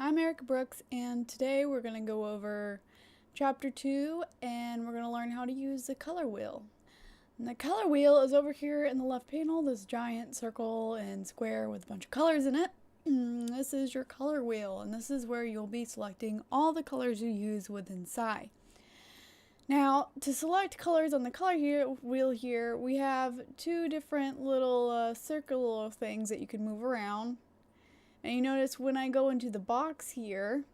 I'm Erica Brooks, and today we're going to go over Chapter 2, and we're going to learn how to use the color wheel. And the color wheel is over here in the left panel, this giant circle and square with a bunch of colors in it. This is your color wheel, and this is where you'll be selecting all the colors you use within Sci. Now, to select colors on the color wheel here, we have two different little circular things that you can move around. And you notice when I go into the box here,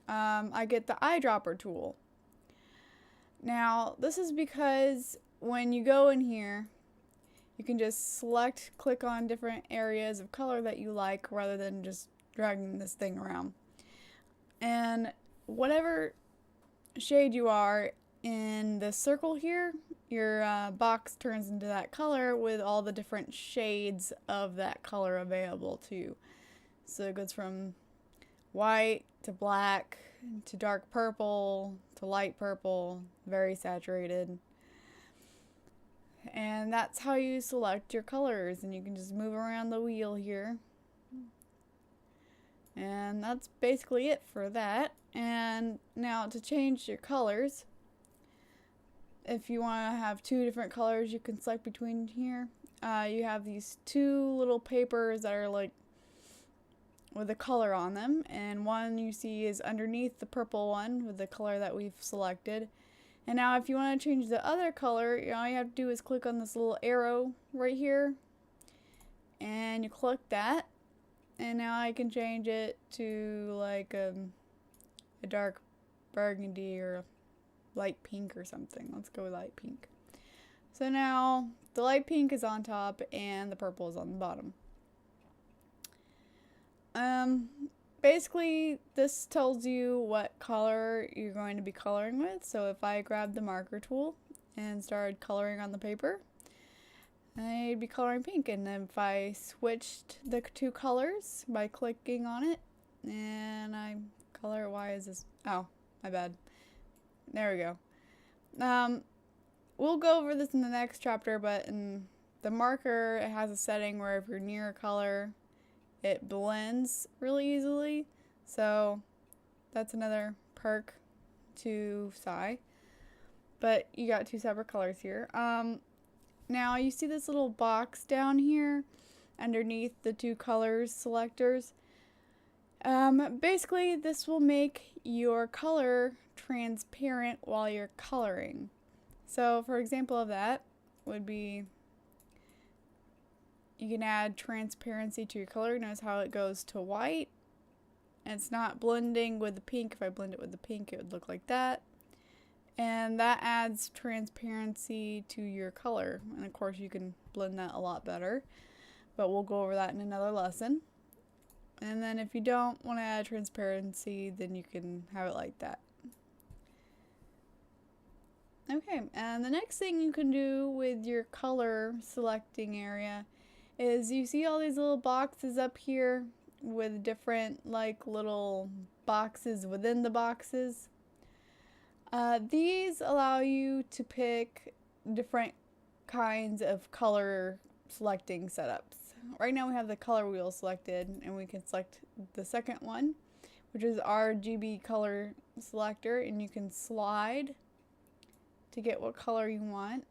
I get the eyedropper tool. Now, this is because when you go in here, you can just click on different areas of color that you like rather than just dragging this thing around. And whatever shade you are in the circle here, your box turns into that color with all the different shades of that color available to you. So it goes from white to black to dark purple to light purple, very saturated. And that's how you select your colors, and you can just move around the wheel here. And that's basically it for that. And now to change your colors, if you want to have two different colors you can select between here, you have these two little papers that are like with a color on them, and one you see is underneath the purple one with the color that we've selected. And now if you want to change the other color, all you have to do is click on this little arrow right here, and you click that, and now I can change it to like a dark burgundy or light pink or something. Let's go with light pink. So now the light pink is on top and the purple is on the bottom. Basically this tells you what color you're going to be coloring with. So if I grab the marker tool and started coloring on the paper, I'd be coloring pink. And then if I switched the two colors by clicking on it and I color, why is this? Oh, my bad. There we go. We'll go over this in the next chapter, but in the marker, it has a setting where if you're near a color, it blends really easily. So that's another perk to Sci. But you got two separate colors here. Now you see this little box down here underneath the two colors selectors. Basically this will make your color transparent while you're coloring. So for example of that would be, you can add transparency to your color. Notice how it goes to white. And it's not blending with the pink. If I blend it with the pink, it would look like that. And that adds transparency to your color. And of course, you can blend that a lot better. But we'll go over that in another lesson. And then if you don't want to add transparency, then you can have it like that. Okay, and the next thing you can do with your color selecting area is you see all these little boxes up here with different like little boxes within the boxes. These allow you to pick different kinds of color selecting setups. Right now we have the color wheel selected, and we can select the second one, which is RGB color selector, and you can slide to get what color you want.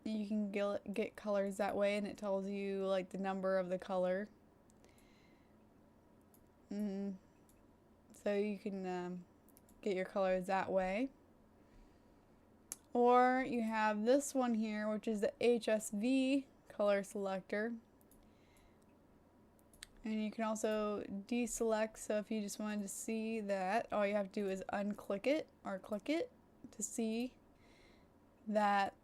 You can get colors that way, and it tells you like the number of the color. So you can get your colors that way. Or you have this one here, which is the HSV color selector. And you can also deselect, so if you just wanted to see that, all you have to do is unclick it or click it to see that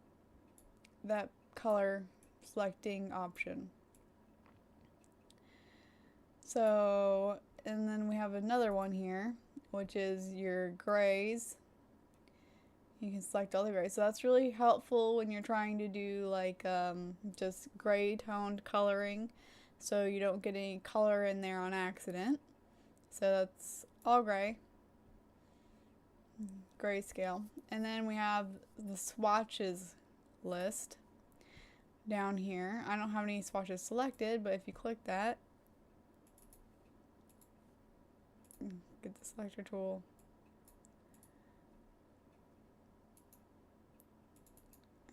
color selecting option. So, and then we have another one here, which is your grays. You can select all the grays. So that's really helpful when you're trying to do like just gray toned coloring, so you don't get any color in there on accident. So that's all gray. Grayscale. And then we have the swatches list down here. I don't have any swatches selected, but if you click that, get the selector tool.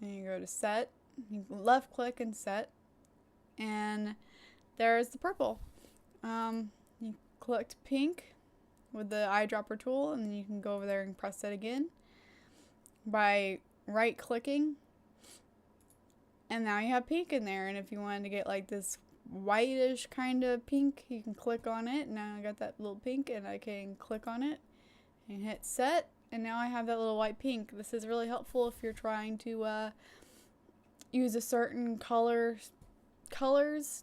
And you go to set, you left click and set, and there's the purple. You clicked pink with the eyedropper tool, and then you can go over there and press it again by right clicking, and now you have pink in there. And if you wanted to get like this whitish kind of pink, you can click on it. Now I got that little pink, and I can click on it and hit set, and now I have that little white pink. This is really helpful if you're trying to use a certain colors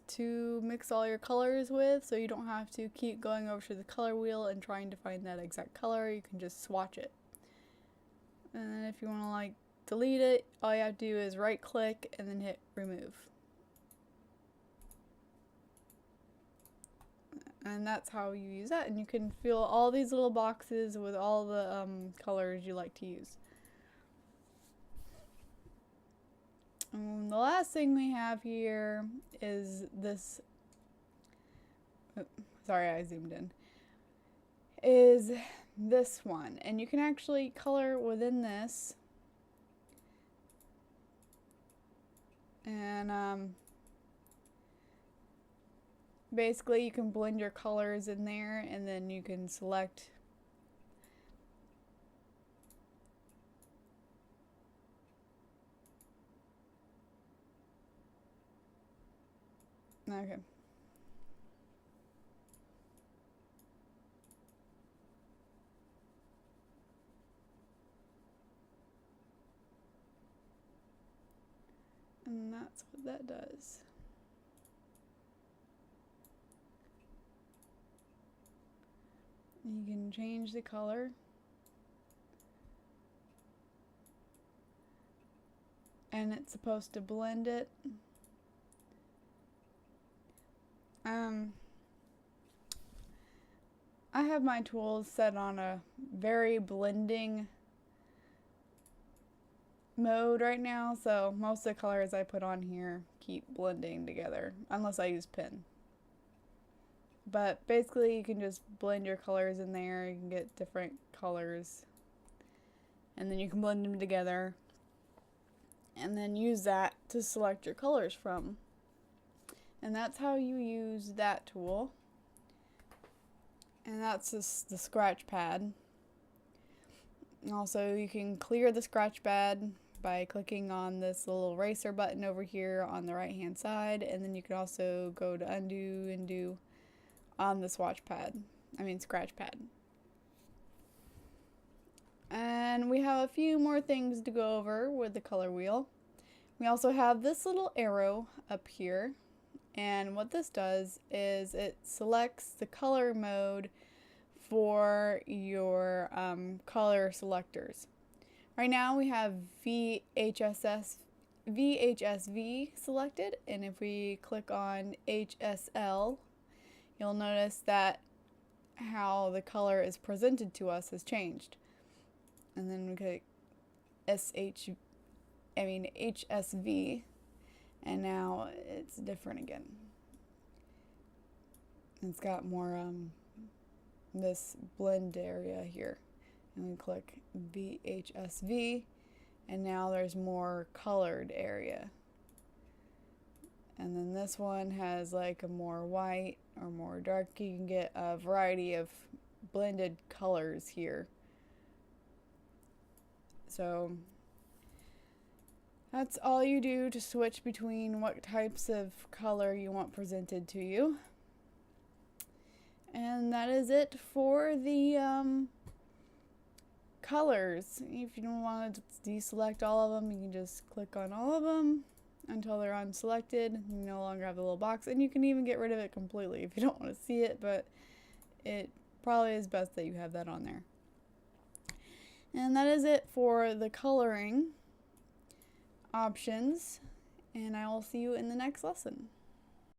to mix all your colors with, so you don't have to keep going over to the color wheel and trying to find that exact color. You can just swatch it. And then if you want to like delete it, all you have to do is right click and then hit remove. And that's how you use that, and you can fill all these little boxes with all the colors you like to use. And the last thing we have here is this, sorry I zoomed in, is this one. And you can actually color within this. And basically you can blend your colors in there, and then you can select okay. And that's what that does. You can change the color. And it's supposed to blend it. I have my tools set on a very blending mode right now, so most of the colors I put on here keep blending together, unless I use pen. But basically you can just blend your colors in there. You can get different colors, and then you can blend them together, and then use that to select your colors from. And that's how you use that tool. And that's just the scratch pad. And also you can clear the scratch pad by clicking on this little eraser button over here on the right hand side, and then you can also go to undo and do on the scratch pad. And we have a few more things to go over with the color wheel. We also have this little arrow up here, and what this does is it selects the color mode for your color selectors. Right now we have VHSV selected, and if we click on HSL, you'll notice that how the color is presented to us has changed. And then we click HSV, and now it's different again. It's got more this blend area here. And we click VHSV, and now there's more colored area. And then this one has like a more white or more dark. You can get a variety of blended colors here. So that's all you do to switch between what types of color you want presented to you. And that is it for the colors. If you don't want to deselect all of them, you can just click on all of them until they're unselected. You no longer have the little box, and you can even get rid of it completely if you don't want to see it, but it probably is best that you have that on there. And that is it for the coloring options, and I will see you in the next lesson.